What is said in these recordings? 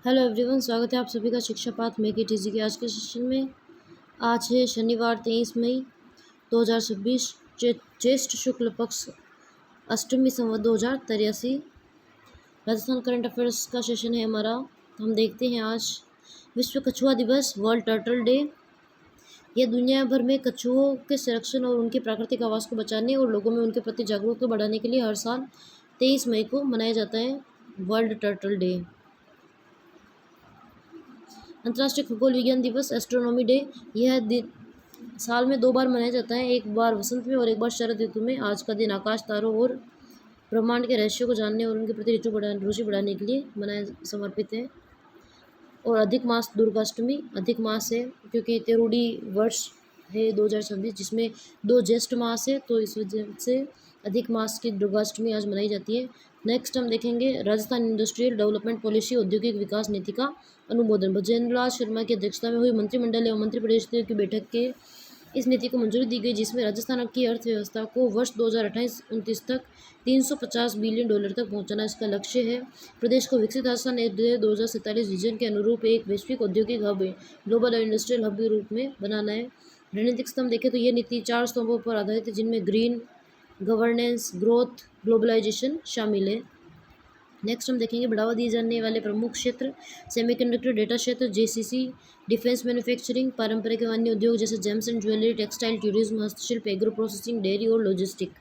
Hello everyone, स्वागत है आप सभी का शिक्षा पाठ में की टीजी के आज के सेशन में। आज है शनिवार 23 मई 2026, ज्येष्ठ शुक्ल पक्ष, अष्टमी संवत 2083। राजस्थान करंट अफेयर्स का सेशन है हमारा। तो हम देखते हैं आज विश्व कछुआ दिवस, वर्ल्ड टर्टल डे। यह दुनिया भर में कछुओं के संरक्षण और उनके प्राकृतिक आवास को बचाने और लोगों में उनके प्रति जागरूकता बढ़ाने के लिए हर साल 23 मई को मनाया जाता है वर्ल्ड टर्टल डे। अंतर्राष्ट्रीय खगोल विज्ञान दिवस, एस्ट्रोनॉमी डे। यह दिन साल में 2 बार मनाया जाता है, एक बार वसंत में और एक बार शरद ऋतु में। आज का दिन आकाश, तारों और ब्रह्मांड के रहस्यों को जानने और उनके प्रति रुचि बढ़ाने के लिए समर्पित है। और अधिक मास दुर्गाष्टमी, अधिक मास है क्योंकि तेरूडी वर्ष है 2026 जिसमें 2 ज्येष्ठ मास है, तो इस वजह से अधिक मास की दुर्गाष्टमी आज मनाई जाती है। नेक्स्ट हम देखेंगे राजस्थान इंडस्ट्रियल डेवलपमेंट पॉलिसी, औद्योगिक विकास नीति का अनुमोदन। भजेंद्र लाल शर्मा की अध्यक्षता में हुई मंत्रिमंडल एवं मंत्रिपरिषद की बैठक के इस नीति को मंजूरी दी गई, जिसमें राजस्थान की अर्थव्यवस्था को वर्ष 2028-29 तक $350 बिलियन तक पहुंचाना इसका लक्ष्य है। प्रदेश को विकसित राजस्थान 2047 विजन के अनुरूप एक वैश्विक औद्योगिक हब, ग्लोबल इंडस्ट्रियल हब के रूप में बनाना है। रणनीतिक स्तंभ देखें तो ये नीति 4 स्तंभों पर आधारित है, जिनमें ग्रीन गवर्नेंस, ग्रोथ, ग्लोबलाइजेशन शामिल है। नेक्स्ट हम देखेंगे बढ़ावा दिए जाने वाले प्रमुख क्षेत्र, सेमीकंडक्टर, डेटा क्षेत्र, जेसीसी, डिफेंस मैन्युफैक्चरिंग, पारंपरिक एवं अन्य उद्योग जैसे James and jewellery, textile, tourism, हस्तशिल्प, एग्रो प्रोसेसिंग, डेयरी और लॉजिस्टिक।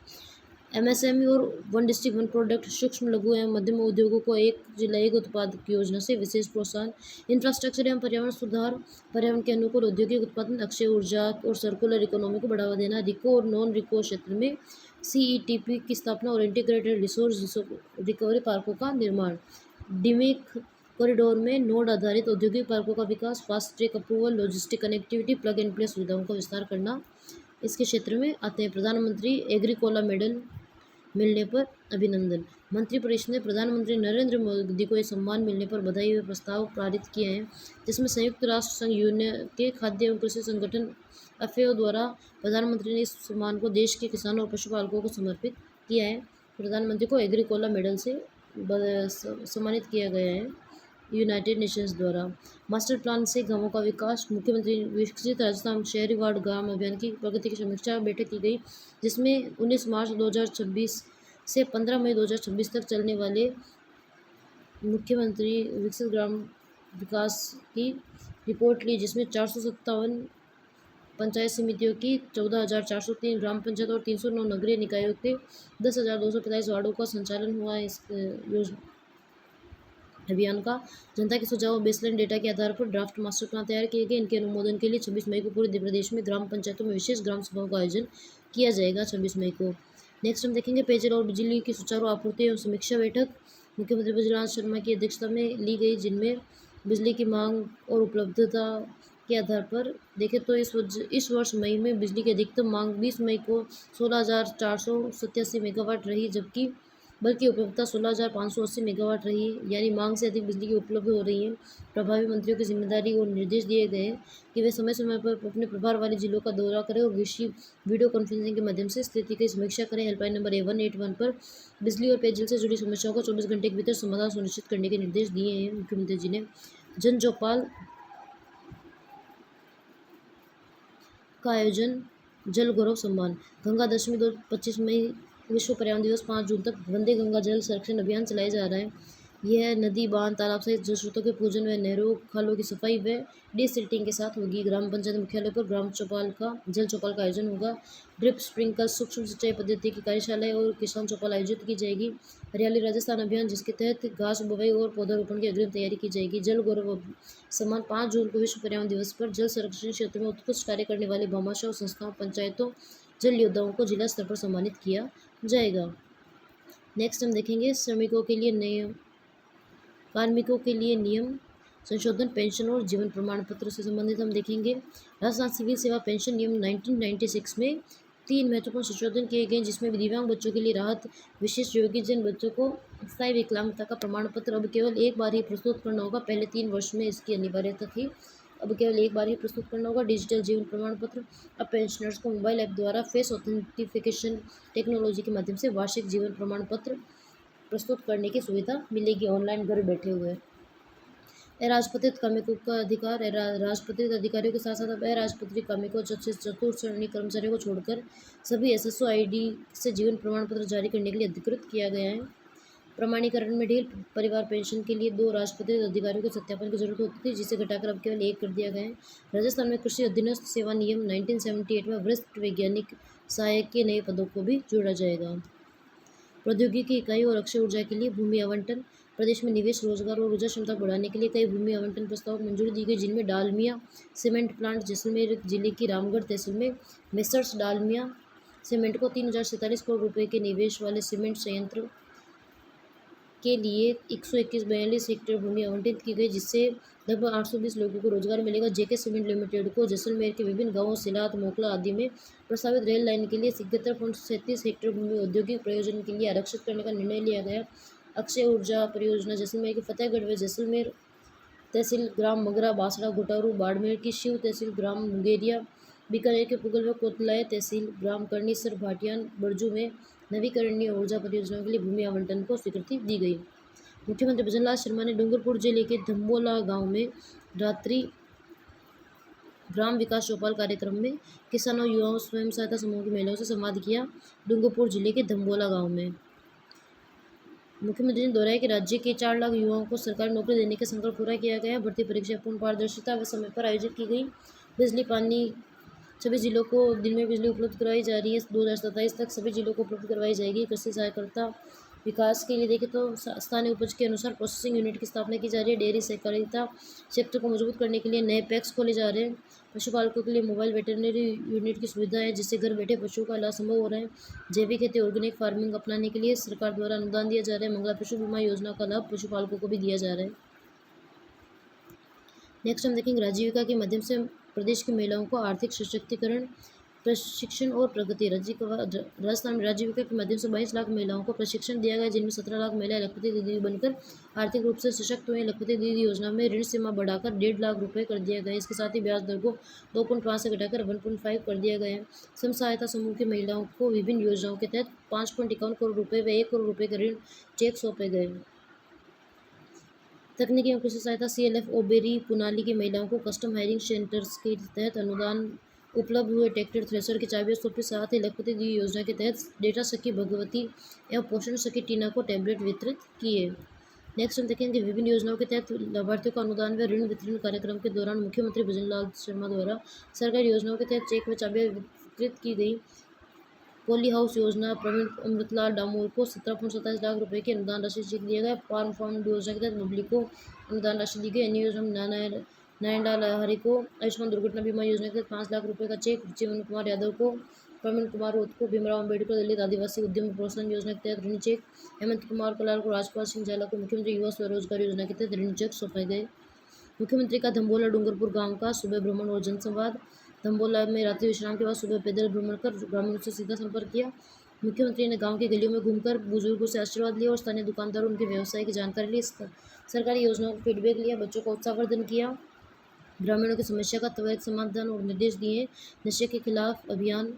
एमएसएमई और वन डिस्ट्रिक्ट वन प्रोडक्ट, सूक्ष्म लघु एवं मध्यम उद्योगों को एक जिला एक उत्पाद की योजना से विशेष प्रोत्साहन। इंफ्रास्ट्रक्चर एवं पर्यावरण सुधार, पर्यावरण के अनुकूल औद्योगिक उत्पादन, अक्षय ऊर्जा और सर्कुलर इकोनॉमी को बढ़ावा देना। रिको और नॉन रिको क्षेत्र में सीईटीपी की स्थापना और इंटीग्रेटेड रिसोर्स रिकवरी पार्कों का निर्माण। डिमिक कॉरिडोर में नोड आधारित औद्योगिक पार्कों का विकास। Fast track approval, logistic connectivity, plug and play सुविधाओं का विस्तार करना इसके क्षेत्र में आते हैं। प्रधानमंत्री एग्रीकोला मेडल मिलने पर अभिनंदन। मंत्रिपरिषद ने प्रधानमंत्री नरेंद्र मोदी को यह सम्मान मिलने पर बधाई व प्रस्ताव पारित किए हैं, जिसमें संयुक्त राष्ट्र संघ यूनियन के खाद्य एवं कृषि संगठन एफएओ द्वारा प्रधानमंत्री ने इस सम्मान को देश के किसानों और पशुपालकों को समर्पित किया है। प्रधानमंत्री को एग्रीकोला मेडल से सम्मानित किया गया है यूनाइटेड नेशंस द्वारा। मास्टर प्लान से गांवों का विकास, मुख्यमंत्री विकसित राजस्थान शहरी वार्ड ग्राम अभियान की प्रगति की समीक्षा बैठक की गई, जिसमें 19 मार्च 2026 से 15 मई 2026 तक चलने वाले मुख्यमंत्री विकसित ग्राम विकास की रिपोर्ट ली, जिसमें 457 पंचायत समितियों की 14,403 ग्राम पंचायत और 309 नगरीय निकायों के 10,245 वार्डों का संचालन हुआ है। इस योजना अभियान का जनता के सुझाव और बेसलाइन डेटा के आधार पर ड्राफ्ट मास्टर प्लान तैयार किए गए। इनके अनुमोदन के लिए 26 मई को पूरे प्रदेश में ग्राम पंचायतों में विशेष ग्राम सभाओं का आयोजन किया जाएगा 26 मई को। नेक्स्ट हम देखेंगे पेयजल और बिजली की सुचारू आपूर्ति एवं समीक्षा बैठक मुख्यमंत्री भजनलाल शर्मा की अध्यक्षता में ली गई, जिनमें बिजली की मांग और उपलब्धता के आधार पर देखें तो इस वर्ष मई में बिजली की अधिकतम मांग 20 मई को 16,487 मेगावाट रही, जबकि बल्कि उपलब्धता 16,580 मेगावाट रही, यानी मांग से अधिक बिजली की उपलब्ध हो रही है। प्रभावी मंत्रियों की जिम्मेदारी और निर्देश दिए गए हैं कि वे समय समय पर अपने प्रभार वाले जिलों का दौरा करें और वीडियो कॉन्फ्रेंसिंग के माध्यम से स्थिति की समीक्षा करें। हेल्पलाइन नंबर 181 पर बिजली और पेयजल से जुड़ी समस्याओं का 24 घंटे के भीतर समाधान सुनिश्चित करने के निर्देश दिए हैं मुख्यमंत्री जी ने। जन चौपाल का आयोजन, जल गौरव सम्मान। गंगा दशमी 25 मई विश्व पर्यावरण दिवस 5 जून तक वंदे गंगा जल संरक्षण अभियान चलाया जा रहा है। यह नदी, बांध, तालाब सहित जल स्रोतों के पूजन व नहरों, खालों की सफाई व डिसिल्टिंग के साथ होगी। ग्राम पंचायत मुख्यालय पर जल चौपाल का आयोजन होगा। ड्रिप स्प्रिंकल, सूक्ष्म सिंचाई पद्धति की कार्यशालाएं और किसान चौपाल आयोजित की जाएगी। हरियाली राजस्थान अभियान, जिसके तहत घास बुवाई और पौधारोपण की अग्रिम तैयारी की जाएगी। जल गौरव सम्मान 5 जून को विश्व पर्यावरण दिवस पर जल संरक्षण क्षेत्र में उत्कृष्ट कार्य करने वाले भामाशाह संस्थाओं, पंचायतों, जल योद्धाओं को जिला स्तर पर सम्मानित किया जाएगा। नेक्स्ट हम देखेंगे कार्मिकों के लिए नियम संशोधन, पेंशन और जीवन प्रमाण पत्र से संबंधित हम देखेंगे। राजस्थान सिविल सेवा पेंशन नियम 1996 में 3 महत्वपूर्ण संशोधन किए गए, जिसमें दिव्यांग बच्चों के लिए राहत, विशेष योग्यजन बच्चों को स्थायी विकलांगता का प्रमाण पत्र अब केवल एक बार ही प्रस्तुत करना होगा। पहले 3 वर्ष में इसकी अनिवार्यता थी, अब केवल एक बार ही प्रस्तुत करना होगा। डिजिटल जीवन प्रमाण पत्र, अब पेंशनर्स को मोबाइल ऐप द्वारा फेस ऑथेंटिफिकेशन टेक्नोलॉजी के माध्यम से वार्षिक जीवन प्रमाण पत्र प्रस्तुत करने की सुविधा मिलेगी ऑनलाइन घर बैठे हुए। अराजपत्रित कार्मिकों का अधिकार। राजपत्रित अधिकारियों के साथ साथ अब अराजपत्रित कार्मिकों चतुर्थ श्रेणी कर्मचारियों को छोड़कर सभी एसएसओ आईडी से जीवन प्रमाण पत्र जारी करने के लिए अधिकृत किया गया है। प्रमाणीकरण में ढील। परिवार पेंशन के लिए 2 राजपत्रित अधिकारियों को सत्यापन की जरूरत होती थी, जिसे घटाकर अब केवल 1 कर दिया गया है। राजस्थान में कृषि अधीनस्थ सेवा नियम 1978 में वरिष्ठ वैज्ञानिक सहायक के नए पदों को भी जोड़ा जाएगा। प्रौद्योगिकी इकाई और अक्षय ऊर्जा के लिए भूमि आवंटन। प्रदेश में निवेश, रोजगार और ऊर्जा क्षमता बढ़ाने के लिए कई भूमि आवंटन प्रस्ताव को मंजूरी दी गई, जिनमें डालमिया सीमेंट प्लांट जैसलमेर जिले की रामगढ़ तहसील में मेसर्स डालमिया सीमेंट को 3047 करोड़ रुपए के निवेश वाले सीमेंट संयंत्र के लिए 121 हेक्टेयर भूमि आवंटित की गई, जिससे लगभग 820 लोगों को रोजगार मिलेगा। जेके सीमेंट लिमिटेड को जैसलमेर के विभिन्न गांवों सिलात, मोकला आदि में प्रस्तावित रेल लाइन के लिए 71.37 हेक्टेयर भूमि औद्योगिक प्रयोजन के लिए आरक्षित करने का निर्णय लिया गया। अक्षय ऊर्जा परियोजना जैसलमेर के फतेहगढ़ व जैसलमेर तहसील ग्राम मगरा, बासड़ा, घोटारू, बाड़मेर की शिव तहसील ग्राम मुंगेरिया, बीकानेर के पुगल व कोतलाय तहसील ग्राम करनीसर, भाटियान, बरजू में नवीकरणीय ऊर्जा परियोजनाओं के लिए भूमि आवंटन को स्वीकृति दी गई। मुख्यमंत्री भजनलाल शर्मा ने डूंगरपुर जिले के धम्बोला गांव में रात्रि ग्राम विकास चौपाल कार्यक्रम में किसानों, युवाओं, स्वयं सहायता समूह की महिलाओं से संवाद किया। डूंगरपुर जिले के धम्बोला गांव में मुख्यमंत्री ने दोहराया कि राज्य के 4 लाख युवाओं को सरकारी नौकरी देने का संकल्प पूरा किया गया। भर्ती परीक्षा पूर्ण पारदर्शिता व समय पर आयोजित की गई। बिजली पानी सभी जिलों को दिन में बिजली उपलब्ध करवाई जा रही है। 2027 तक सभी जिलों को उपलब्ध करवाई जाएगी। कृषि सहकारिता विकास के लिए देखें तो स्थानीय उपज के अनुसार प्रोसेसिंग यूनिट की स्थापना की जा रही है। डेयरी सहकारिता क्षेत्र को मजबूत करने के लिए नए पैक्स खोले जा रहे हैं। पशुपालकों के लिए मोबाइल वेटरनरी यूनिट की सुविधा है, जिससे घर बैठे पशुओं का इलाज संभव हो रहा है। जैविक खेती, ऑर्गेनिक फार्मिंग अपनाने के लिए सरकार द्वारा अनुदान दिया जा रहा है। मंगला पशु बीमा योजना का लाभ पशुपालकों को भी दिया जा रहा है। नेक्स्ट हम देखेंगे राजीविका के माध्यम से प्रदेश की महिलाओं को आर्थिक सशक्तिकरण, प्रशिक्षण और प्रगति। राजस्थान में राजीविका के माध्यम से 22 लाख महिलाओं को प्रशिक्षण दिया गया, जिनमें 17 लाख महिलाएं लखपति दीदी बनकर आर्थिक रूप से सशक्त हुए। लखपति दीदी योजना में ऋण सीमा बढ़ाकर 1.5 लाख रुपए कर दिया गया। इसके साथ ही ब्याज दर को 2.5 से घटाकर 1.5 कर दिया गया है। स्वयं सहायता समूह की महिलाओं को विभिन्न योजनाओं के तहत 5.51 करोड़ रुपए व 1 करोड़ रुपए के ऋण चेक सौंपे गए। तकनीकी एवं कृषि सहायता CLF ओबेरी पुनाली की महिलाओं को कस्टम हायरिंग सेंटर्स के तहत अनुदान उपलब्ध हुए। ट्रैक्टर, थ्रेसर की चाबियां सौंपी। साथ ही लखपति दीदी योजना के तहत डेटा सखी भगवती एवं पोषण सखी टीना को टैबलेट वितरित किए। नेक्स्ट हम देखेंगे विभिन्न योजनाओं के तहत लाभार्थियों को अनुदान व ऋण वितरण कार्यक्रम के दौरान मुख्यमंत्री भजनलाल शर्मा द्वारा सरकारी योजनाओं के तहत चेक व चाबियां वितरित की गई। पोली हाउस योजना प्रवीण अमृतलाल डामोर को 17.27 लाख रुपए की अनुदान राशि चेक दिया गया। फार्म फंड योजना के तहत बबली को अनुदान राशि दी गई। अन्य योजना में नारायण हरि को आयुष्मान दुर्घटना बीमा योजना के तहत 5 लाख रुपए का चेक। जीवन कुमार यादव को, प्रवीण कुमार रोत को भीमराव अम्बेडकर दलित आदिवासी उद्यम प्रोत्साहन योजना के तहत ऋण चेक। हेमंत कुमार कलाल को, राजपाल सिंह झाला को मुख्यमंत्री युवा स्वरोजगार योजना के तहत ऋण चेक सौंपे गए। मुख्यमंत्री का धम्बोला डूंगरपुर गांव का सुबह भ्रमण और जनसंवाद। धम्बोला में रात्रि विश्राम के बाद सुबह पैदल भ्रमण कर ग्रामीणों से सीधा संपर्क किया। मुख्यमंत्री ने गांव की गलियों में घूमकर बुजुर्गों से आशीर्वाद लिया और स्थानीय दुकानदारों उनके व्यवसाय की जानकारी ली। सरकारी योजनाओं का फीडबैक लिया। बच्चों का उत्साहवर्धन किया। ग्रामीणों की समस्या का त्वरित समाधान और निर्देश दिए। नशे के खिलाफ अभियान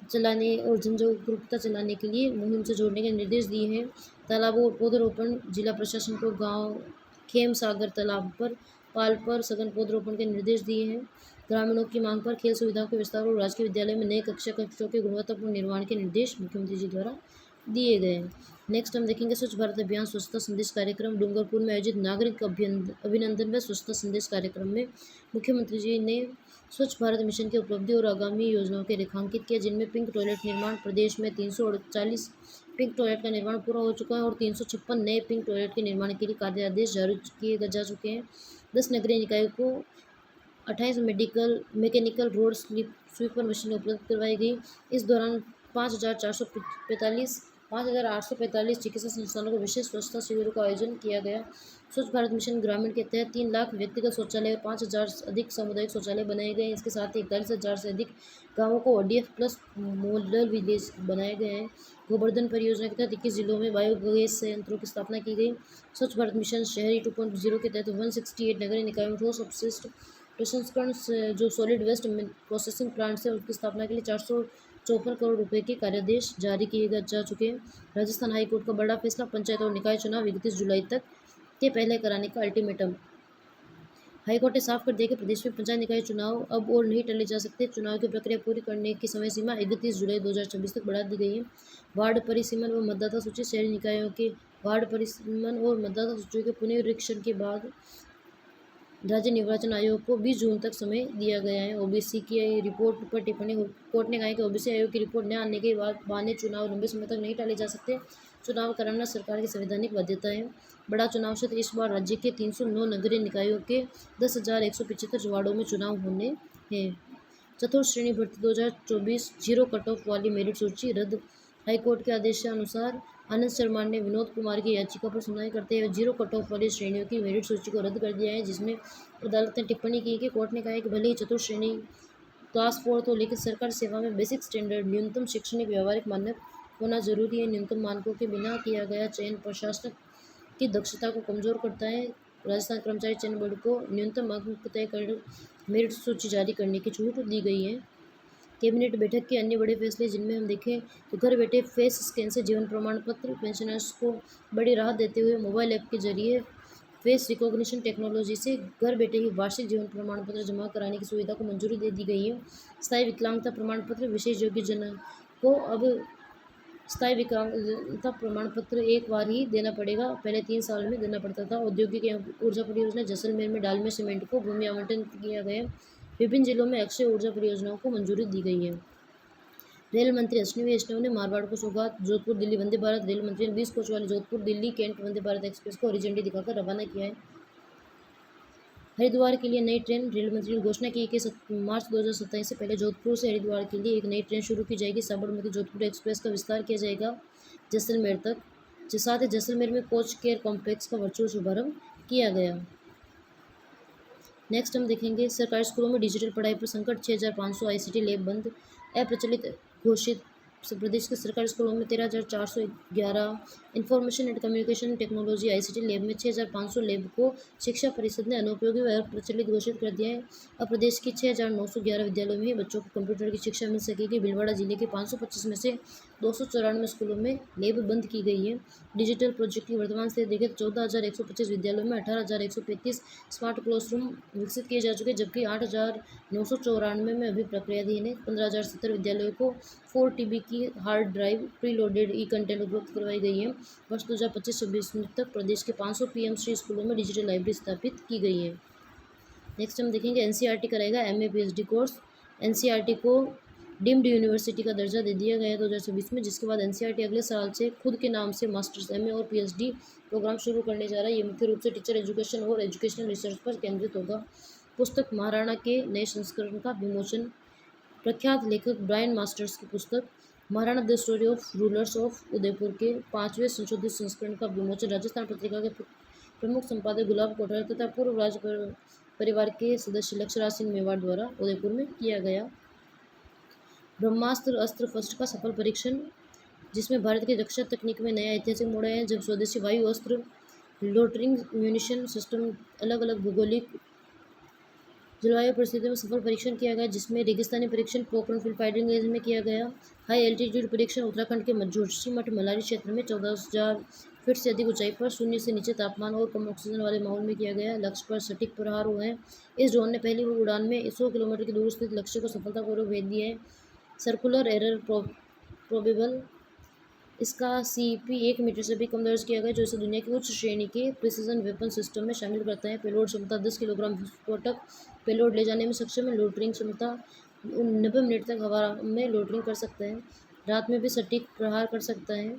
चलाने और जन जागरूकता चलाने के लिए मुहिम से जोड़ने के निर्देश दिए हैं। तालाबों और पौधरोपण। जिला प्रशासन को गांव खेम सागर तालाब पर पाल पर सघन पौधरोपण के निर्देश दिए हैं। ग्रामीणों की मांग पर खेल सुविधाओं के विस्तार और राजकीय विद्यालय में नए कक्षों के गुणवत्तापूर्ण निर्माण के निर्देश मुख्यमंत्री जी द्वारा दिए गए। नेक्स्ट हम देखेंगे स्वच्छ भारत अभियान स्वच्छता संदेश कार्यक्रम। डूंगरपुर में आयोजित नागरिक अभिनंदन व स्वच्छता संदेश कार्यक्रम में मुख्यमंत्री जी ने स्वच्छ भारत मिशन की उपलब्धि और आगामी योजनाओं के रेखांकित किया, जिनमें पिंक टॉयलेट निर्माण। प्रदेश में 348 पिंक टॉयलेट का निर्माण पूरा हो चुका है और 356 नए पिंक टॉयलेट के निर्माण के लिए कार्य आदेश जारी किए जा चुके हैं। 10 नगरीय निकायों को 28 मैकेनिकल रोड स्वीपर मशीनें उपलब्ध करवाई गई। इस दौरान 5,845 चिकित्सा संस्थानों को विशेष स्वच्छता शिविरों का आयोजन किया गया। स्वच्छ भारत मिशन ग्रामीण के तहत 3 लाख व्यक्तिगत शौचालय और 5,000 से अधिक सामुदायिक शौचालय बनाए गए। इसके साथ ही 41,000 से अधिक गाँवों को ODF प्लस मॉडल विलेज बनाए गए हैं। गोवर्धन परियोजना के तहत 21 जिलों में बायोगैस संयंत्रों की स्थापना की गई। स्वच्छ भारत मिशन शहरी 2.0 के तहत 168 नगरीय निकायों में ठोस अपशिष्ट प्रसंस्करण जो सॉलिड वेस्ट प्रोसेसिंग प्लांट्स है, उसकी स्थापना के लिए 454 करोड़ रुपए के कार्यादेश जारी किए जा चुके हैं। राजस्थान हाईकोर्ट का बड़ा फैसला। पंचायत और निकाय चुनाव 31 जुलाई तक के पहले कराने का अल्टीमेटम। हाईकोर्ट ने साफ कर दिया कि प्रदेश में पंचायत निकाय चुनाव अब और नहीं टले जा सकते। चुनाव की प्रक्रिया पूरी करने की समय सीमा 31 जुलाई 2026 तक बढ़ा दी गई है। वार्ड परिसीमन व मतदाता सूची शहरी निकायों के वार्ड परिसीमन और मतदाता सूची के पुनरीक्षण के बाद राज्य निर्वाचन आयोग को 20 जून तक समय दिया गया है। ओबीसी की रिपोर्ट पर टिप्पणी कोर्ट ने कहा है कि ओबीसी आयोग की रिपोर्ट न आने के बाद बहाने चुनाव लंबे समय तक नहीं टाले जा सकते। चुनाव कराना सरकार की संवैधानिक बाध्यता है। बड़ा चुनाव क्षेत्र इस बार राज्य के 309 नगरीय निकायों के 10,175 वार्डों में चुनाव होने हैं। चतुर्थ श्रेणी भर्ती 2024 जीरो कट ऑफ वाली मेरिट सूची रद्द। हाईकोर्ट के आदेशानुसार आनंद शर्मा ने विनोद कुमार की याचिका पर सुनवाई करते हुए जीरो कट ऑफ वाली श्रेणियों की मेरिट सूची को रद्द कर दिया है, जिसमें अदालत ने टिप्पणी की कि कोर्ट ने कहा है कि भले ही चतुर्थ श्रेणी क्लास 4 हो, लेकिन सरकारी सेवा में बेसिक स्टैंडर्ड न्यूनतम शैक्षणिक व्यवहारिक मानक होना जरूरी है। न्यूनतम मानकों के बिना किया गया चयन प्रशासक की दक्षता को कमजोर करता है। राजस्थान कर्मचारी चयन बोर्ड को न्यूनतम अंक तय कर मेरिट सूची जारी करने की छूट दी गई है। कैबिनेट बैठक के अन्य बड़े फैसले जिनमें हम देखें तो घर बैठे फेस स्कैन से जीवन प्रमाण पत्र, पेंशनर्स को बड़ी राहत देते हुए मोबाइल ऐप के जरिए फेस रिकॉग्निशन टेक्नोलॉजी से घर बैठे ही वार्षिक जीवन प्रमाण पत्र जमा कराने की सुविधा को मंजूरी दे दी गई है। स्थायी विकलांगता प्रमाण पत्र विशेष योग्य जन को अब स्थायी विकलांगता प्रमाण पत्र एक बार ही देना पड़ेगा, पहले 3 साल में देना पड़ता था। औद्योगिक एवं ऊर्जा परियोजना जैसलमेर में डालमिया सीमेंट को भूमि आवंटन किया गया। विभिन्न जिलों में अक्षय ऊर्जा परियोजनाओं को मंजूरी दी गई है। रेल मंत्री अश्विनी वैष्णव ने मारवाड़ को सौगात। जोधपुर दिल्ली वंदे भारत रेल मंत्री ने 20 कोच वाली जोधपुर दिल्ली कैंट वंदे भारत एक्सप्रेस को हरी झंडी दिखाकर रवाना किया है। हरिद्वार के लिए नई ट्रेन। रेल मंत्री ने घोषणा की कि मार्च 2027 से पहले जोधपुर से हरिद्वार के लिए एक नई ट्रेन शुरू की जाएगी। साबरमती जोधपुर एक्सप्रेस का विस्तार किया जाएगा जैसलमेर तक। साथ ही जैसलमेर में कोच केयर कॉम्प्लेक्स का वर्चुअल शुभारंभ किया गया। नेक्स्ट हम देखेंगे सरकारी स्कूलों में डिजिटल पढ़ाई पर संकट। 6,500 आईसीटी लैब बंद। अप्रचलित घोषित। प्रदेश के सरकारी स्कूलों में 13,411 information and communication technology ICT lab में 6,500 लैब को शिक्षा परिषद ने अनउपयोगी व अप्रचलित घोषित कर दिया है। अब प्रदेश के 6,911 विद्यालयों में बच्चों को कंप्यूटर की शिक्षा मिल सकेगी। भीलवाड़ा जिले के 525 में से 294 स्कूलों में लैब बंद की गई है। डिजिटल प्रोजेक्ट की वर्तमान स्थिति देखें तो 14,125 विद्यालयों में 18,135 स्मार्ट क्लासरूम विकसित किए जा चुके हैं, जबकि 8,994 में अभी प्रक्रियाधीन है। 15,070 विद्यालयों को 4 TB की हार्ड ड्राइव प्रीलोडेड ई कंटेंट उपलब्ध करवाई गई है। वर्ष 2025-26 तक प्रदेश के 500 पीएमसी स्कूलों में डिजिटल लाइब्रेरी स्थापित की गई है। नेक्स्ट हम देखेंगे एनसीईआरटी कराएगा एमए पीएचडी कोर्स। एनसीईआरटी को डीम्ड यूनिवर्सिटी का दर्जा दे दिया गया है 2026 में, जिसके बाद एनसीईआरटी अगले साल से खुद के नाम से मास्टर्स, एमए और पीएचडी प्रोग्राम शुरू करने जा रहा है। ये मुख्य रूप से टीचर एजुकेशन और एजुकेशनल रिसर्च पर केंद्रित होगा। पुस्तक महाराणा के नए संस्करण का विमोचन। प्रख्यात लेखक ब्रायन मास्टर्स की पुस्तक Maharana the story of rulers of Udaipur के 5वें संशोधित संस्करण का विमोचन राजस्थान पत्रिका के प्रमुख संपादक गुलाब कोठारी तथा पूर्व राज परिवार के सदस्य लक्षराज सिंह मेवाड़ द्वारा उदयपुर में किया गया। ब्रह्मास्त्र अस्त्र फर्स्ट का सफल परीक्षण, जिसमें भारत की रक्षा तकनीक में नया ऐतिहासिक मोड़ आया है, जब स्वदेशी वायु अस्त्र लोटरिंग म्यूनिशन सिस्टम अलग अलग भौगोलिक जलवायु परिस्थितियों में सफल परीक्षण किया गया, जिसमें रेगिस्तानी परीक्षण पोखरण फील्ड फाइटिंग रेंज में किया गया। हाई एल्टीट्यूड परीक्षण उत्तराखंड के जोशीमठ मलारी क्षेत्र में 14,000 फीट से अधिक ऊंचाई पर शून्य से नीचे तापमान और कम ऑक्सीजन वाले माहौल में किया गया। लक्ष्य पर सटीक प्रहार हुए हैं। इस ड्रोन ने पहली उड़ान में 100 किलोमीटर की दूर स्थित लक्ष्य को सफलतापूर्वक भेज दिया है। सर्कुलर एरर प्रोबेबल, इसका CP 1 मीटर से भी कम दर्ज किया गया, जो इसे दुनिया की उच्च श्रेणी के प्रिसीजन वेपन सिस्टम में शामिल करता है। पेलोड क्षमता 10 किलोग्राम विस्फोटक पेलोड ले जाने में सक्षम है। लोटरिंग क्षमता 90 मिनट तक हवा में लोटरिंग कर सकता है। रात में भी सटीक प्रहार कर सकता है।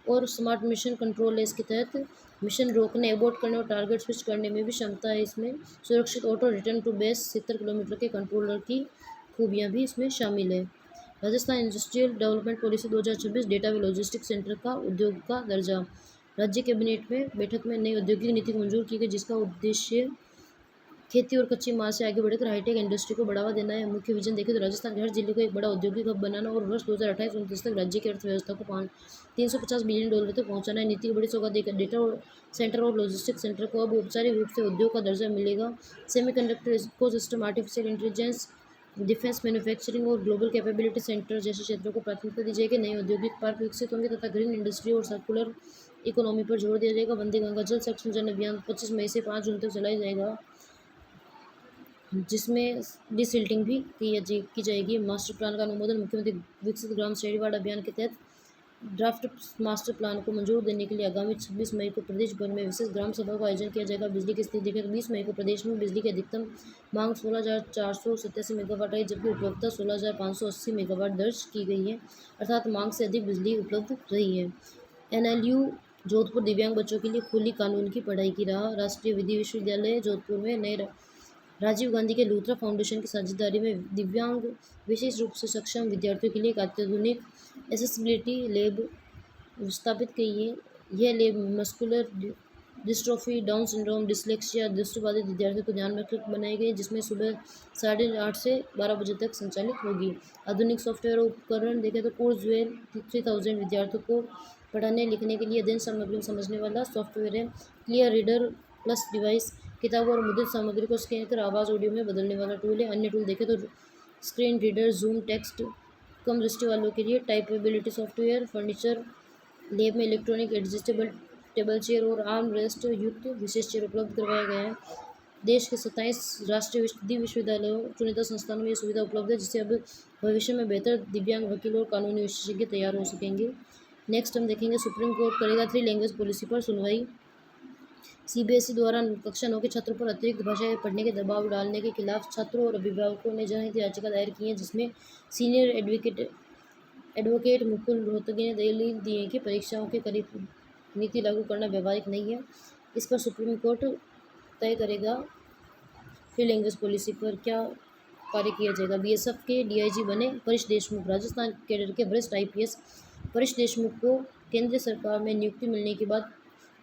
और स्मार्ट मिशन कंट्रोल है। इसके तहत मिशन रोकने, एबॉर्ट करने और टारगेट स्विच करने में भी क्षमता है। इसमें सुरक्षित auto return to base 70 kilometre के कंट्रोलर की खूबियाँ भी इसमें शामिल है। Rajasthan industrial development policy 2026 data व लॉजिस्टिक्स सेंटर का उद्योग का दर्जा। राज्य कैबिनेट में बैठक में नई औद्योगिक नीति को मंजूर की गई, जिसका उद्देश्य खेती और कच्ची माल से आगे बढ़कर हाईटेक इंडस्ट्री को बढ़ावा देना है। मुख्य विजन देखें तो राजस्थान के हर जिले को एक बड़ा औद्योगिक हब बनाना और वर्ष 2028-29 तक राज्य की अर्थव्यवस्था को $350 बिलियन तक पहुंचाना है। नीति की बड़ी सौगात देकर डेटा सेंटर और लॉजिस्टिक्स सेंटर को अब औपचारिक रूप से उद्योग का दर्जा मिलेगा। Semiconductor ecosystem, artificial intelligence, defence manufacturing और ग्लोबल कैपेबिलिटी सेंटर जैसे क्षेत्रों को प्राथमिकता दी जाएगी। नए औद्योगिक पार्क विकसित होंगे तथा ग्रीन इंडस्ट्री और सर्कुलर इकोनॉमी पर जोर दिया जाएगा। वंदे गंगा जल संरक्षण जन अभियान 25 मई से 5 जून तक चलाया जाएगा। जिसमें डिसिल्टिंग भी की जाएगी। मास्टर प्लान का अनुमोदन मुख्यमंत्री विकसित ग्राम शहरीवाड़ अभियान के तहत ड्राफ्ट मास्टर प्लान को मंजूर देने के लिए आगामी 26 मई को प्रदेश भर में विशेष ग्राम सभा का आयोजन किया जाएगा। बिजली की स्थिति देखें तो 20 मई को प्रदेश में बिजली की अधिकतम मांग 16,487 मेगावाट आई, जबकि उपलब्धता 16,580 मेगावाट दर्ज की गई है, अर्थात मांग से अधिक बिजली उपलब्ध रही है। NLU जोधपुर दिव्यांग बच्चों के लिए खुली कानून की पढ़ाई की राह। राष्ट्रीय विधि विश्वविद्यालय जोधपुर में नए राजीव गांधी के लूथरा फाउंडेशन की साझेदारी में दिव्यांग विशेष रूप से सक्षम विद्यार्थियों के लिए एक अत्याधुनिक एसेसिबिलिटी लैब स्थापित की है। यह lab muscular dystrophy, down syndrome, dyslexia, दृष्टिबाधित विद्यार्थियों को ध्यान में रखकर बनाई गई, जिसमें सुबह 8:30 से 12 बजे तक संचालित होगी। आधुनिक सॉफ्टवेयर और उपकरण देखें तो कोर्सवेयर 3000 विद्यार्थियों को पढ़ाने लिखने के लिए अध्ययन सामग्री को समझने वाला सॉफ्टवेयर है। क्लियर रीडर प्लस डिवाइस किताबों और मुद्रित सामग्री को स्कैन कर आवाज़ ऑडियो में बदलने वाला टूल है। अन्य टूल देखें तो स्क्रीन रीडर, जूम टेक्स्ट, कम दृष्टि वालों के लिए टाइपेबिलिटी सॉफ्टवेयर, फर्नीचर लैब में इलेक्ट्रॉनिक एडजस्टेबल टेबल चेयर और आर्म रेस्ट युक्त विशेष चेयर उपलब्ध करवाया गया है। देश के 27 राष्ट्रीय विधि विश्वविद्यालयों चुनिंदा संस्थानों में यह सुविधा उपलब्ध है, जिससे अब भविष्य में बेहतर दिव्यांग वकील और कानूनी विशेषज्ञ तैयार हो सकेंगे। नेक्स्ट हम देखेंगे सुप्रीम कोर्ट करेगा 3 लैंग्वेज पॉलिसी पर सुनवाई। CBSE द्वारा कक्षा 9 के छात्रों पर अतिरिक्त भाषाएं पढ़ने के दबाव डालने के खिलाफ छात्रों और अभिभावकों ने जनहित याचिका दायर की है, जिसमें सीनियर एडवोकेट मुकुल रोहतगी ने दलील दी है कि परीक्षाओं के करीब नीति लागू करना व्यावहारिक नहीं है। इस पर सुप्रीम कोर्ट तय करेगा 3 लैंग्वेज पॉलिसी पर क्या कार्य किया जाएगा। BSF के DIG बने परेश देशमुख। राजस्थान कैडर के वरिष्ठ IPS परेश देशमुख को केंद्र सरकार में नियुक्ति मिलने के बाद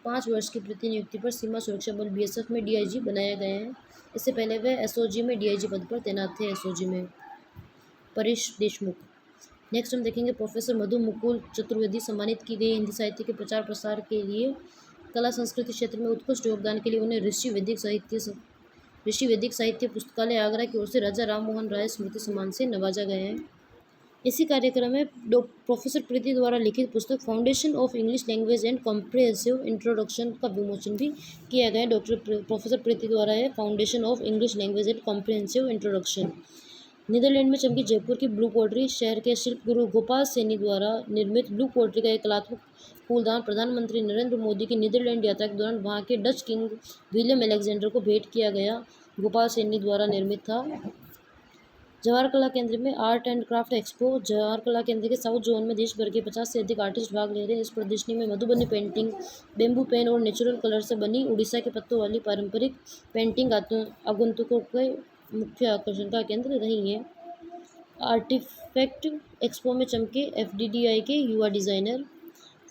5 वर्ष की प्रतिनियुक्ति पर सीमा सुरक्षा बल BSF में DIG बनाया गया है। इससे पहले वह SOG में DIG पद पर तैनात थे। SOG में परेश देशमुख। नेक्स्ट हम देखेंगे प्रोफेसर मधु मुकुल चतुर्वेदी सम्मानित की गई। हिंदी साहित्य के प्रचार प्रसार के लिए कला संस्कृति क्षेत्र में उत्कृष्ट योगदान के लिए उन्हें ऋषि वैदिक साहित्य पुस्तकालय आगरा की ओर से राजा राम मोहन राय स्मृति सम्मान से नवाजा गया है। इसी कार्यक्रम में प्रोफेसर प्रीति द्वारा लिखित पुस्तक foundation of English language and comprehensive introduction का विमोचन भी किया गया है। प्रोफेसर प्रीति द्वारा है foundation of English language and comprehensive introduction. Netherlands में चमकी जयपुर की ब्लू पोट्री। शहर के शिल्प गुरु गोपाल सैनी द्वारा निर्मित ब्लू पोट्री का एक कलात्मक फूलदान प्रधानमंत्री नरेंद्र मोदी की नीदरलैंड यात्रा के दौरान वहां के डच किंग विलियम अलेक्जेंडर को भेंट किया गया। गोपाल सैनी द्वारा निर्मित था। जवाहर कला केंद्र में art and craft expo. Jawahar कला केंद्र के साउथ जोन में देश भर के 50 से अधिक आर्टिस्ट भाग ले रहे हैं। इस प्रदर्शनी में मधुबनी पेंटिंग, बेम्बू पेन और नेचुरल कलर से बनी उड़ीसा के पत्तों वाली पारंपरिक पेंटिंग आगंतुकों के मुख्य आकर्षण का केंद्र रही है। आर्टिफैक्ट एक्सपो में चमके FDDI के युवा डिज़ाइनर।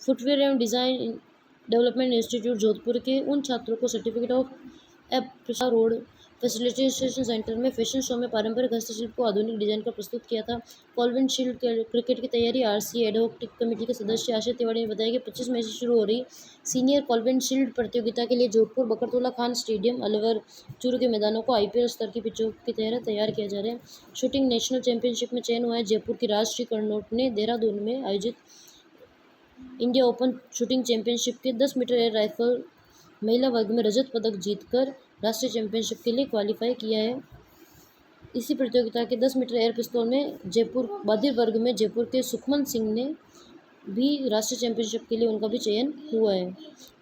फुटवेयर एवं डिज़ाइन डेवलपमेंट इंस्टीट्यूट जोधपुर के उन छात्रों को सर्टिफिकेट ऑफ एप्रेसा रोड फैसिलिटेशन सेंटर में फैशन शो में पारंपरिक हस्तशिल्प को आधुनिक डिजाइन का प्रस्तुत किया था। कॉल्विन शील्ड क्रिकेट की तैयारी। RCA एडहॉक कमेटी के सदस्य आशा तिवारी ने बताया कि 25 मई से शुरू हो रही सीनियर कॉल्विन शील्ड प्रतियोगिता के लिए जोधपुर बकरतुल्ला खान स्टेडियम, अलवर, चूरू के मैदानों को IPL स्तर की पिचों की तरह तैयार किया जा रहा है। शूटिंग नेशनल चैंपियनशिप में चयन हुआ है। जयपुर की राष्ट्रीय कर्नोट ने देहरादून में आयोजित इंडिया ओपन शूटिंग चैंपियनशिप के 10 मीटर एयर राइफल महिला वर्ग में रजत पदक जीतकर राष्ट्रीय चैंपियनशिप के लिए क्वालिफाई किया है। इसी प्रतियोगिता के 10 मीटर एयर पिस्तौल में जयपुर बाधिर वर्ग में जयपुर के सुखमन सिंह ने भी राष्ट्रीय चैंपियनशिप के लिए उनका भी चयन हुआ है।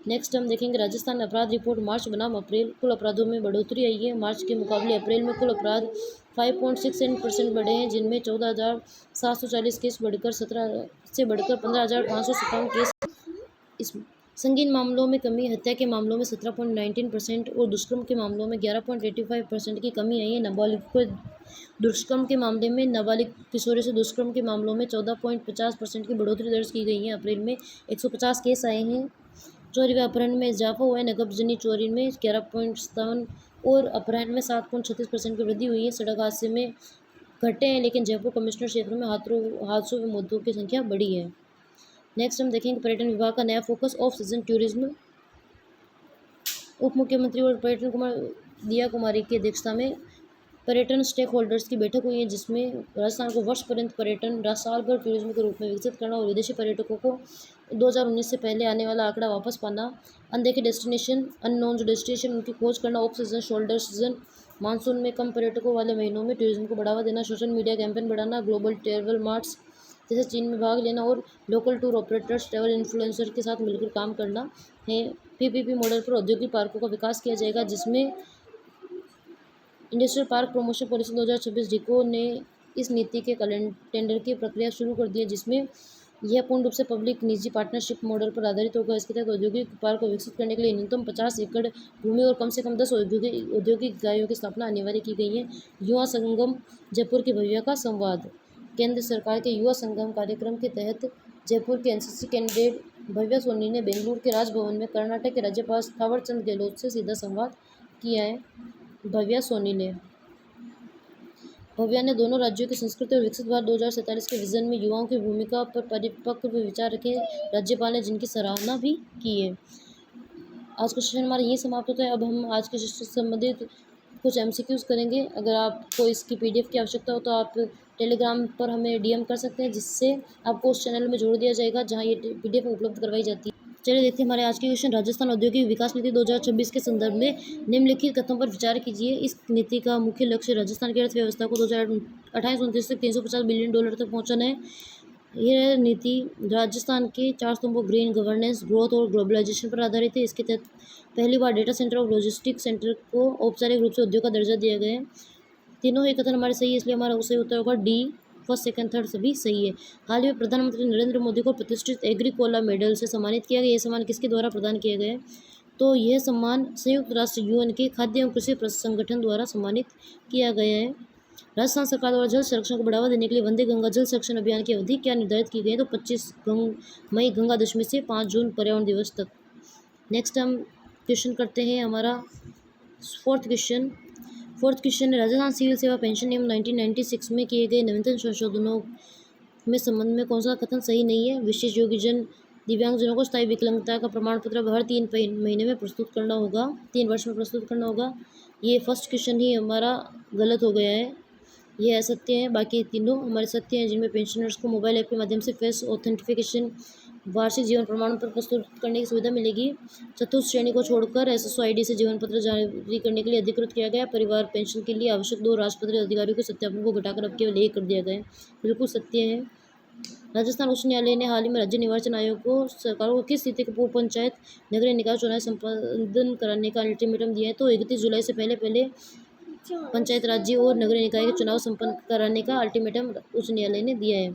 नेक्स्ट हम देखेंगे राजस्थान अपराध रिपोर्ट मार्च बनाम अप्रैल। कुल अपराधों में बढ़ोतरी आई है। मार्च के मुकाबले अप्रैल में कुल अपराध 5.67% बढ़े हैं, जिनमें 14,740 केस बढ़कर 15,557 केस। इस संगीन मामलों में कमी। हत्या के मामलों में 17.19% और दुष्कर्म के मामलों में 11.85% की कमी आई है। नाबालिग को दुष्कर्म के मामले में नाबालिग किशोरी से दुष्कर्म के मामलों में 14.50% की बढ़ोतरी दर्ज की गई है। अप्रैल में 150 केस आए हैं। चोरी व अपहरण में इजाफा हुआ है। नकबजनी चोरी में 11.57 और अपहरण में 7.36% की वृद्धि हुई है। सड़क हादसे में घटे हैं, लेकिन जयपुर कमिश्नर क्षेत्र में हादसों व मौतों की संख्या बढ़ी है। नेक्स्ट हम देखेंगे पर्यटन विभाग का नया फोकस ऑफ सीजन टूरिज्म। उप मुख्यमंत्री और पर्यटन दिया कुमारी की अध्यक्षता में पर्यटन स्टेक होल्डर्स की बैठक हुई है, जिसमें राजस्थान को वर्ष पर्यंत पर्यटन साल भर टूरिज्म के रूप में विकसित करना और विदेशी पर्यटकों को 2019 से पहले आने वाला आंकड़ा वापस पाना, अनदेखे डेस्टिनेशन, अननोन डेस्टिनेशन उनकी खोज करना, off season, shoulder season monsoon में कम पर्यटकों वाले महीनों में टूरिज्म को बढ़ावा देना, सोशल मीडिया कैंपेन बढ़ाना, ग्लोबल ट्रैवल मार्ट्स जैसे चीन में भाग लेना और local tour operators travel influencer के साथ मिलकर काम करना है। पीपीपी मॉडल पर औद्योगिक पार्कों का विकास किया जाएगा, जिसमें इंडस्ट्रियल पार्क प्रमोशन पॉलिसी 2026 डिको ने इस नीति के टेंडर की प्रक्रिया शुरू कर दी है, जिसमें यह पूर्ण रूप से पब्लिक निजी पार्टनरशिप मॉडल पर आधारित होगा। इसके तहत औद्योगिक पार्क को विकसित करने के लिए न्यूनतम 50 एकड़ भूमि और कम से कम 10 औद्योगिक इकाइयों की स्थापना अनिवार्य की गई है। युवा संगम जयपुर की भव्या का संवाद। केंद्र सरकार के युवा संगम कार्यक्रम के तहत जयपुर के एनसीसी कैंडिडेट भव्या सोनी ने बेंगलुरु के राजभवन में कर्नाटक के राज्यपाल थावरचंद गहलोत से सीधा संवाद किया है। भव्या ने दोनों राज्यों की संस्कृति और विकसित भारत 2047 के विजन में युवाओं की भूमिका पर परिपक्व विचार रखे। राज्यपाल ने जिनकी सराहना भी की है। आज का सेशन हमारा ये समाप्त होता है। अब हम आज के सेशन से संबंधित कुछ एमसीक्यूज करेंगे। अगर आपको इसकी पीडीएफ की आवश्यकता हो तो आप टेलीग्राम पर हमें डीएम कर सकते हैं, जिससे आपको उस चैनल में जोड़ दिया जाएगा जहाँ ये पीडीएफ उपलब्ध करवाई जाती है। चलिए देखते हैं हमारे आज के क्वेश्चन। राजस्थान औद्योगिक विकास नीति 2026 के संदर्भ में निम्नलिखित कथनों पर विचार कीजिए। इस नीति का मुख्य लक्ष्य राजस्थान की अर्थव्यवस्था को 2028-29 तक $350 बिलियन तक पहुंचाना है। यह नीति राजस्थान के 4 स्तंभों ग्रीन गवर्नेंस, ग्रोथ और ग्लोबलाइजेशन पर आधारित है। इसके तहत पहली बार डेटा सेंटर और लॉजिस्टिक सेंटर को औपचारिक रूप से उद्योग का दर्जा दिया गया है। तीनों ही कथन हमारे सही है, इसलिए हमारा सही उत्तर होगा डी। फर्स्ट, सेकंड, थर्ड सभी सही है। हाल ही में प्रधानमंत्री नरेंद्र मोदी को प्रतिष्ठित एग्रीकोला मेडल से सम्मानित किया गया। यह सम्मान किसके द्वारा प्रदान किया गया है? तो यह सम्मान संयुक्त राष्ट्र यूएन के खाद्य एवं कृषि संगठन द्वारा सम्मानित किया गया है। राजस्थान सरकार द्वारा जल संरक्षण को बढ़ावा देने के लिए वंदे गंगा जल संरक्षण अभियान की अवधि क्या निर्धारित की गई है? तो 25 मई गंगा दशमी से 5 जून पर्यावरण दिवस तक। नेक्स्ट हम क्वेश्चन करते हैं हमारा फोर्थ क्वेश्चन है राजस्थान सिविल सेवा पेंशन नियम 1996 में किए गए नवीनतम संशोधनों में संबंध में कौन सा कथन सही नहीं है? विशेष योग्यजन दिव्यांगजनों को स्थायी विकलांगता का प्रमाण पत्र हर 3 महीने में प्रस्तुत करना होगा, 3 वर्ष में प्रस्तुत करना होगा। ये फर्स्ट क्वेश्चन ही हमारा गलत हो गया है, ये असत्य है। बाकी तीनों हमारे सत्य हैं, जिनमें पेंशनर्स को मोबाइल ऐप के माध्यम से फेस ऑथेंटिफिकेशन वार्षिक जीवन प्रमाण पत्र प्रस्तुत करने की सुविधा मिलेगी। चतुर्थ श्रेणी को छोड़कर एसएसओ आईडी से जीवन पत्र जारी करने के लिए अधिकृत किया गया। परिवार पेंशन के लिए आवश्यक 2 राजपत्रित अधिकारियों के सत्यापन को घटाकर अब केवल 1 कर दिया गया है। बिल्कुल सत्य है। राजस्थान उच्च न्यायालय ने हाल ही में राज्य निर्वाचन आयोग को सरकारों को किस स्थिति के पूर्व पंचायत नगरीय निकाय चुनाव संपादन कराने का अल्टीमेटम दिया है? तो 31 जुलाई से पहले पंचायत राज्य और नगरीय निकाय के चुनाव संपन्न कराने का अल्टीमेटम उच्च न्यायालय ने दिया है।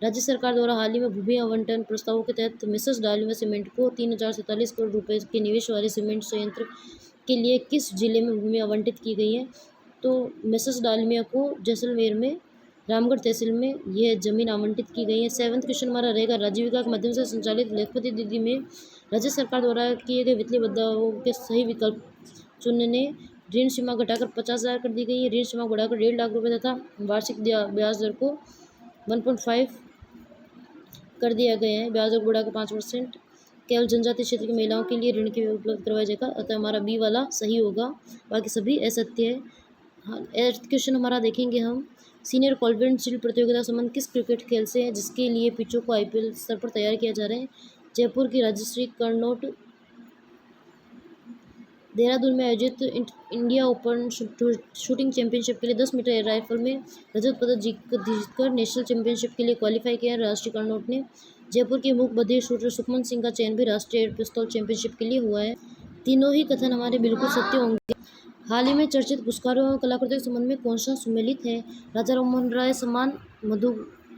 राज्य सरकार द्वारा हाल ही में भूमि आवंटन प्रस्तावों के तहत मिसेस डालमिया सीमेंट को 3047 करोड़ रुपए के निवेश वाले सीमेंट संयंत्र के लिए किस जिले में भूमि आवंटित की गई है? तो मिसेस डालमिया को जैसलमेर में रामगढ़ तहसील में यह जमीन आवंटित की गई है। 7th क्वेश्चन हमारा रहेगा राजीविका के माध्यम से संचालित लखपति दीदी में राज्य सरकार द्वारा किए गए वित्तीय बदलावों के सही विकल्प चुनने ऋण सीमा घटाकर 50,000 कर दी गई है। ऋण सीमा बढ़ाकर 1.5 लाख रुपये तथा वार्षिक ब्याज दर को 1.5 कर दिया गया है। ब्याज दर बढ़ाकर 5%। केवल जनजातीय क्षेत्र की महिलाओं के लिए ऋण की उपलब्ध करवाया जाएगा, अतः हमारा बी वाला सही होगा, बाकी सभी असत्य है। हाँ, 8th क्वेश्चन हमारा देखेंगे हम सीनियर कॉन्वेंट शील्ड प्रतियोगिता संबंध किस क्रिकेट खेल से है, जिसके लिए पिचों को आईपीएल स्तर पर तैयार किया जा रहा है? जयपुर की राजश्री कर्नोट देहरादून में आयोजित इंडिया ओपन शूटिंग चैंपियनशिप के लिए 10 मीटर एयर राइफल में रजत पदक जीतकर नेशनल चैंपियनशिप के लिए क्वालिफाई किया है। राष्ट्रीय कर्नोट ने जयपुर के मूक बधिर शूटर सुखमन सिंह का चयन भी राष्ट्रीय एयर पिस्तौल चैंपियनशिप के लिए हुआ है। तीनों ही कथन हमारे बिल्कुल सत्य होंगे। हाल ही में चर्चित पुरस्कारों और कलाकृतियों के संबंध में कौन सा सुमेलित है? राजा राममोहन राय सम्मान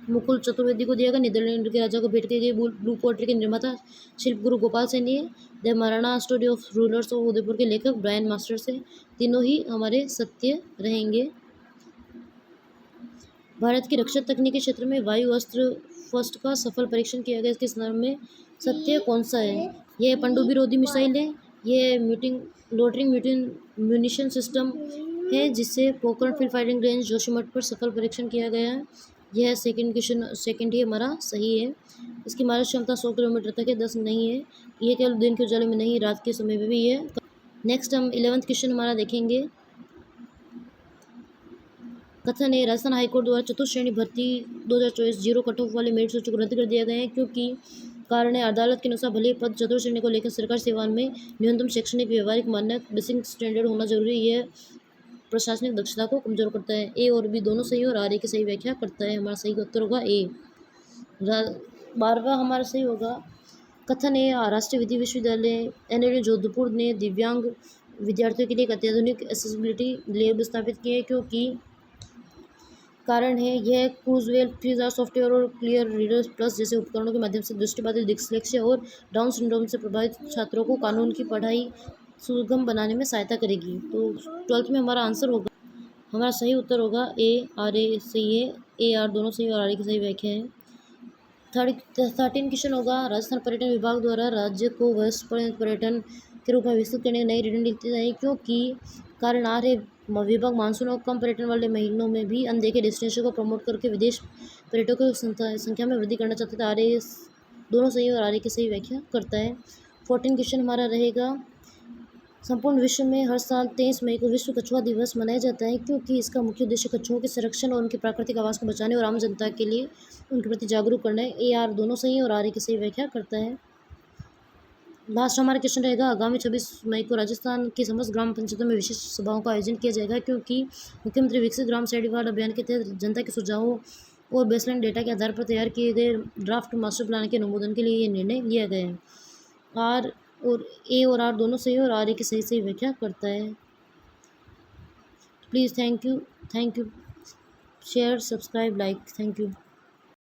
मुकुल चतुर्वेदी को दिया गया। नीदरलैंड के राजा को भेंट की गई ब्लू पोएट्री के निर्माता शिल्प गुरु गोपाल सैनी है। The Maharana story of rulers of Udaipur के लेखक ब्रायन मास्टर्स है। तीनों ही हमारे सत्य रहेंगे। भारत की रक्षा तकनीक के क्षेत्र में वायु अस्त्र फर्स्ट का सफल परीक्षण किया गया। इसके संदर्भ में सत्य कौन सा है? यह पनडुब्बी रोधी मिसाइल है। यह लोटरिंग म्यूनिशन सिस्टम है, जिससे Pokhran field firing range Joshimath पर सफल परीक्षण किया गया है। यह सेकंड ही हमारा सही है। इसकी मारक क्षमता 100 किलोमीटर तक है, 10 नहीं है। यह केवल दिन के उजाले में नहीं, रात के समय में भी है। नेक्स्ट हम 11th क्वेश्चन हमारा देखेंगे। कथन है राजस्थान हाईकोर्ट द्वारा चतुर्थ श्रेणी भर्ती 2024 जीरो कट ऑफ वाले मेरिट सूची को रद्द कर दिया गया है, क्योंकि कारण है अदालत के अनुसार भले पद चतुर्थ श्रेणी को लेकर सरकारी सेवा में न्यूनतम शैक्षणिक व्यवहारिक मानक बेसिक स्टैंडर्ड होना जरूरी है। प्रशासनिक दक्षता को कमजोर करता है। ए और बी दोनों सही और आर ए की सही व्याख्या करता है। हमारा सही उत्तर होगा ए। 12वां हमारा सही होगा। कथन है राष्ट्रीय विधि विश्वविद्यालय एनएलयू जोधपुर ने दिव्यांग विद्यार्थियों के लिए एक अत्याधुनिक एक्सेसिबिलिटी लैब स्थापित की है, क्योंकि कारण है यह क्रूजवेल फ्रीजार सॉफ्टवेयर और क्लियर रीडर प्लस जैसे उपकरणों के माध्यम से दृष्टिबाधित, डिस्लेक्सिया और डाउन सिंड्रोम से प्रभावित छात्रों को कानून की पढ़ाई सुगम बनाने में सहायता करेगी। तो 12th में हमारा आंसर होगा, हमारा सही उत्तर होगा ए। आर ए सही है, ए आर दोनों सही और आर ए की सही व्याख्या है। 13 क्वेश्चन होगा। राजस्थान पर्यटन विभाग द्वारा राज्य को वयस्क पर्यटन के रूप में विकसित करने की नई रणनीति दी, क्योंकि कारण आ रहे विभाग मानसून और कम पर्यटन वाले महीनों में भी अनदेखे डेस्टिनेशन को प्रमोट करके विदेश पर्यटकों की संख्या में वृद्धि करना चाहता था। आ रहे दोनों सही और आ रहे की सही व्याख्या करता है। 14 क्वेश्चन हमारा रहेगा। संपूर्ण विश्व में हर साल 23 मई को विश्व कछुआ दिवस मनाया जाता है, क्योंकि इसका मुख्य उद्देश्य कछुओं के संरक्षण और उनके प्राकृतिक आवास को बचाने और आम जनता के लिए उनके प्रति जागरूक करना है। ए आर दोनों सही और आर ए की सही व्याख्या करता है। लास्ट हमारा क्वेश्चन रहेगा। आगामी 26 मई को राजस्थान की समस्त ग्राम पंचायतों में विशेष सभाओं का आयोजन किया जाएगा, क्योंकि मुख्यमंत्री विकसित ग्राम शहरी वार्ड अभियान के तहत जनता के सुझावों और बेसलाइन डेटा के आधार पर तैयार किए गए ड्राफ्ट मास्टर प्लान के अनुमोदन के लिए ये निर्णय लिया गया है। आर और ए और आर दोनों सही और आर ए की सही व्याख्या करता है। Please thank you share subscribe like thank you.